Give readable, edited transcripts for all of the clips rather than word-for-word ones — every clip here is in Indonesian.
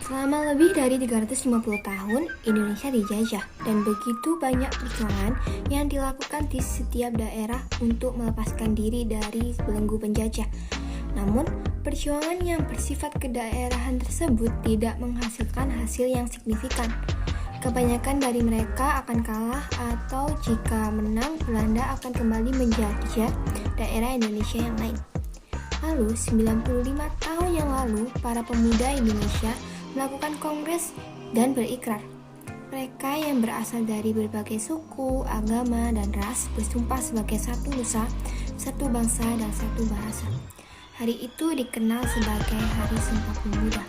Selama lebih dari 350 tahun, Indonesia dijajah dan begitu banyak perjuangan yang dilakukan di setiap daerah untuk melepaskan diri dari belenggu penjajah. Namun, perjuangan yang bersifat kedaerahan tersebut tidak menghasilkan hasil yang signifikan. Kebanyakan dari mereka akan kalah atau jika menang, Belanda akan kembali menjajah daerah Indonesia yang lain. Lalu, 95 tahun yang lalu, para pemuda Indonesia melakukan kongres dan berikrar. Mereka yang berasal dari berbagai suku, agama, dan ras bersumpah sebagai satu nusa, satu bangsa, dan satu bahasa. Hari itu dikenal sebagai Hari Sumpah Pemuda.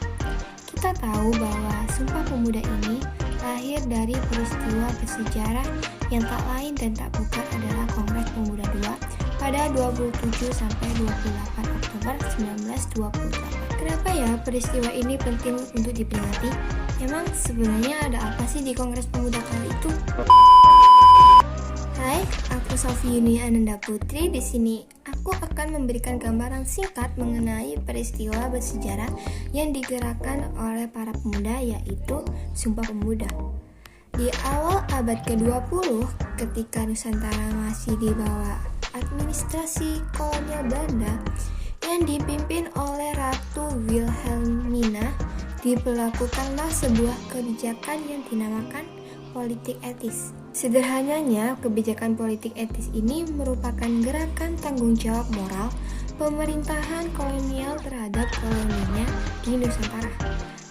Kita tahu bahwa Sumpah Pemuda ini lahir dari peristiwa bersejarah yang tak lain dan tak bukan adalah Kongres Pemuda II pada 27-28 Oktober 1928. Kenapa ya peristiwa ini penting untuk diperingati? Emang sebenarnya ada apa sih di Kongres Pemuda kali itu? Hai, aku Sofi Yuni Ananda Putri. Di sini aku akan memberikan gambaran singkat mengenai peristiwa bersejarah yang digerakkan oleh para pemuda, yaitu Sumpah Pemuda. Di awal abad ke-20, ketika Nusantara masih di bawah administrasi kolonial Belanda yang dipimpin oleh Ratu Wilhelmina, diberlakukanlah sebuah kebijakan yang dinamakan politik etis. Sederhananya, kebijakan politik etis ini merupakan gerakan tanggung jawab moral pemerintahan kolonial terhadap koloninya di Nusantara,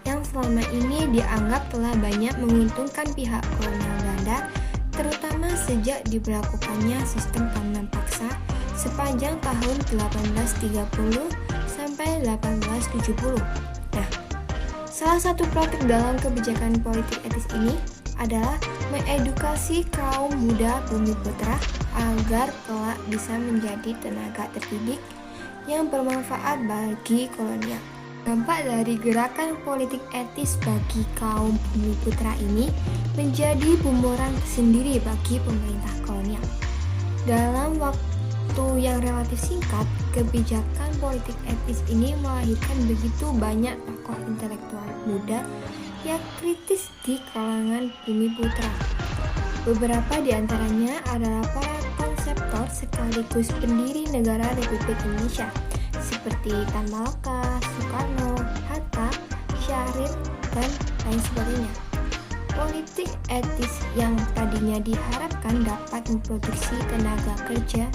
yang selama ini dianggap telah banyak menguntungkan pihak kolonial Belanda, terutama sejak diberlakukannya sistem kawanan paksa sepanjang tahun 1830 sampai 1870. Nah, salah satu praktik dalam kebijakan politik etis ini adalah mengedukasi kaum muda Bumiputra agar kelak bisa menjadi tenaga terdidik yang bermanfaat bagi kolonial. Dampak dari gerakan politik etis bagi kaum Bumiputra ini menjadi bumerang tersendiri bagi pemerintah kolonial. Dalam waktu yang relatif singkat, kebijakan politik etis ini melahirkan begitu banyak tokoh intelektual muda yang kritis di kalangan Bumiputra. Beberapa di antaranya adalah para konseptor sekaligus pendiri negara Republik Indonesia seperti Tan Malaka, Soekarno, Hatta, Syahrir, dan lain sebagainya. Politik etis yang tadinya diharapkan dapat memproduksi tenaga kerja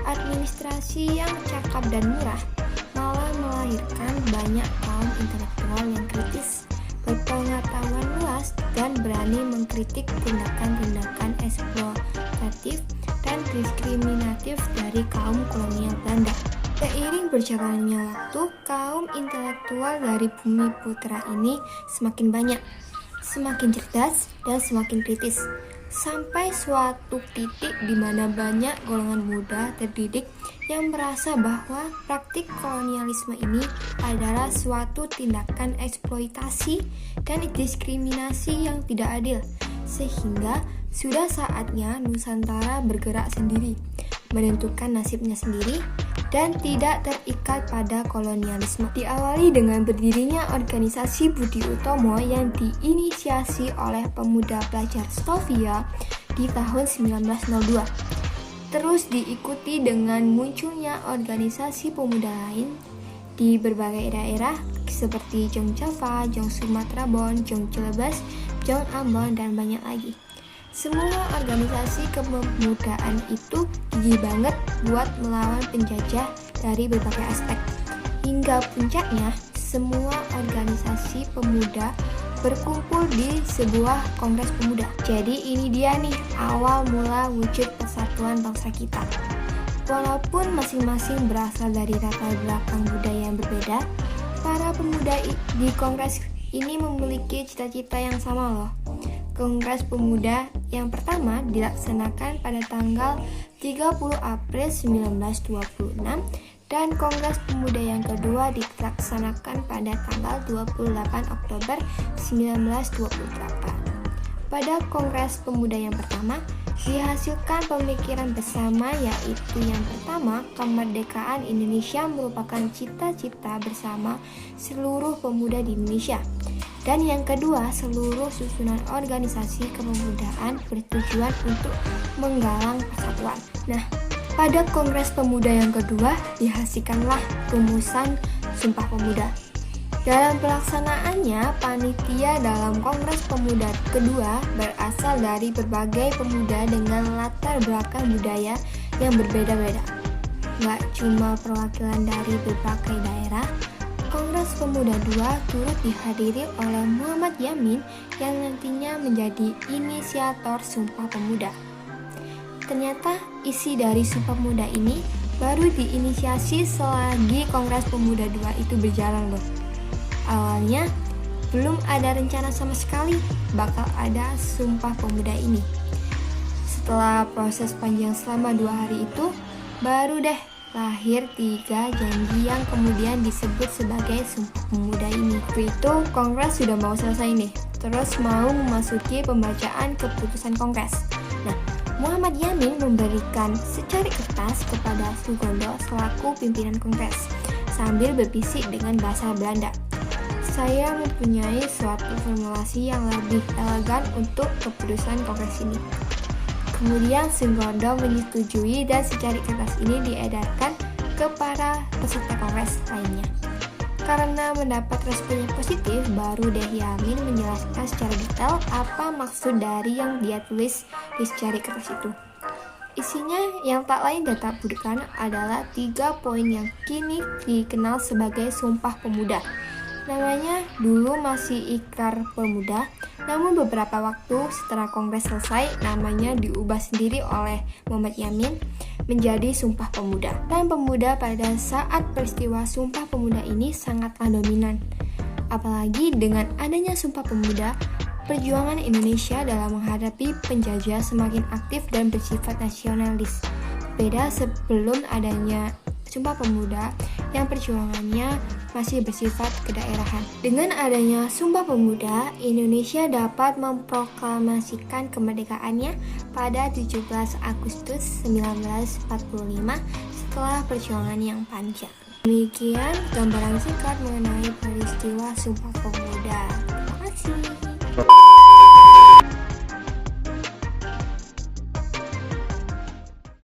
administrasi yang cakap dan murah, malah melahirkan banyak kaum intelektual yang kritis, berpengetahuan luas, dan berani mengkritik tindakan-tindakan eksploitatif dan diskriminatif dari kaum kolonial Belanda. Seiring berjalannya waktu, kaum intelektual dari Bumiputra ini semakin banyak, semakin cerdas, dan semakin kritis. Sampai suatu titik di mana banyak golongan muda terdidik yang merasa bahwa praktik kolonialisme ini adalah suatu tindakan eksploitasi dan diskriminasi yang tidak adil, sehingga sudah saatnya Nusantara bergerak sendiri, menentukan nasibnya sendiri, dan tidak terikat pada kolonialisme. Diawali dengan berdirinya organisasi Budi Utomo yang diinisiasi oleh pemuda pelajar Stovia di tahun 1902. Terus diikuti dengan munculnya organisasi pemuda lain di berbagai daerah seperti Jong Java, Jong Sumatera Bon, Jong Celebes, Jong Ambon, dan banyak lagi. Semua organisasi kepemudaan itu gigih banget buat melawan penjajah dari berbagai aspek. Hingga puncaknya, semua organisasi pemuda berkumpul di sebuah kongres pemuda. Jadi ini dia nih awal mula wujud persatuan bangsa kita. Walaupun masing-masing berasal dari latar belakang budaya yang berbeda, para pemuda di kongres ini memiliki cita-cita yang sama loh. Kongres Pemuda yang pertama dilaksanakan pada tanggal 30 April 1926 dan Kongres Pemuda yang kedua dilaksanakan pada tanggal 28 Oktober 1928. Pada Kongres Pemuda yang pertama dihasilkan pemikiran bersama, yaitu yang pertama, kemerdekaan Indonesia merupakan cita-cita bersama seluruh pemuda di Indonesia. Dan yang kedua, seluruh susunan organisasi kepemudaan bertujuan untuk menggalang persatuan. Nah, pada Kongres Pemuda yang kedua dihasilkanlah rumusan Sumpah Pemuda. Dalam pelaksanaannya, panitia dalam Kongres Pemuda kedua berasal dari berbagai pemuda dengan latar belakang budaya yang berbeda-beda. Gak cuma perwakilan dari berbagai daerah, Kongres Pemuda II turut dihadiri oleh Muhammad Yamin yang nantinya menjadi inisiator Sumpah Pemuda. Ternyata isi dari Sumpah Pemuda ini baru diinisiasi selagi Kongres Pemuda II itu berjalan loh. Awalnya belum ada rencana sama sekali bakal ada Sumpah Pemuda ini. Setelah proses panjang selama 2 hari itu, baru deh lahir 3 janji yang kemudian disebut sebagai Sumpah Pemuda ini. Waktu itu Kongres sudah mau selesai nih, terus mau memasuki pembacaan keputusan Kongres. Nah, Muhammad Yamin memberikan secari kertas kepada Sugondo selaku pimpinan Kongres sambil berbisik dengan bahasa Belanda. Saya mempunyai suatu formulasi yang lebih elegan untuk keputusan Kongres ini. Kemudian Sugondo menyetujui dan secari kertas ini diedarkan ke para peserta Kongres lainnya. Karena mendapat respon yang positif, baru deh Yamin menjelaskan secara detail apa maksud dari yang dia tulis di secari kertas itu. Isinya yang tak lain dan tak bukan adalah 3 poin yang kini dikenal sebagai Sumpah Pemuda. Namanya dulu masih Ikrar Pemuda, namun beberapa waktu setelah Kongres selesai, namanya diubah sendiri oleh Muhammad Yamin menjadi Sumpah Pemuda. Dan pemuda pada saat peristiwa Sumpah Pemuda ini sangatlah dominan. Apalagi dengan adanya Sumpah Pemuda, perjuangan Indonesia dalam menghadapi penjajah semakin aktif dan bersifat nasionalis. Beda sebelum adanya Sumpah Pemuda yang perjuangannya masih bersifat kedaerahan. Dengan adanya Sumpah Pemuda, Indonesia dapat memproklamasikan kemerdekaannya pada 17 Agustus 1945 setelah perjuangan yang panjang. Demikian gambaran singkat mengenai peristiwa Sumpah Pemuda. Terima kasih.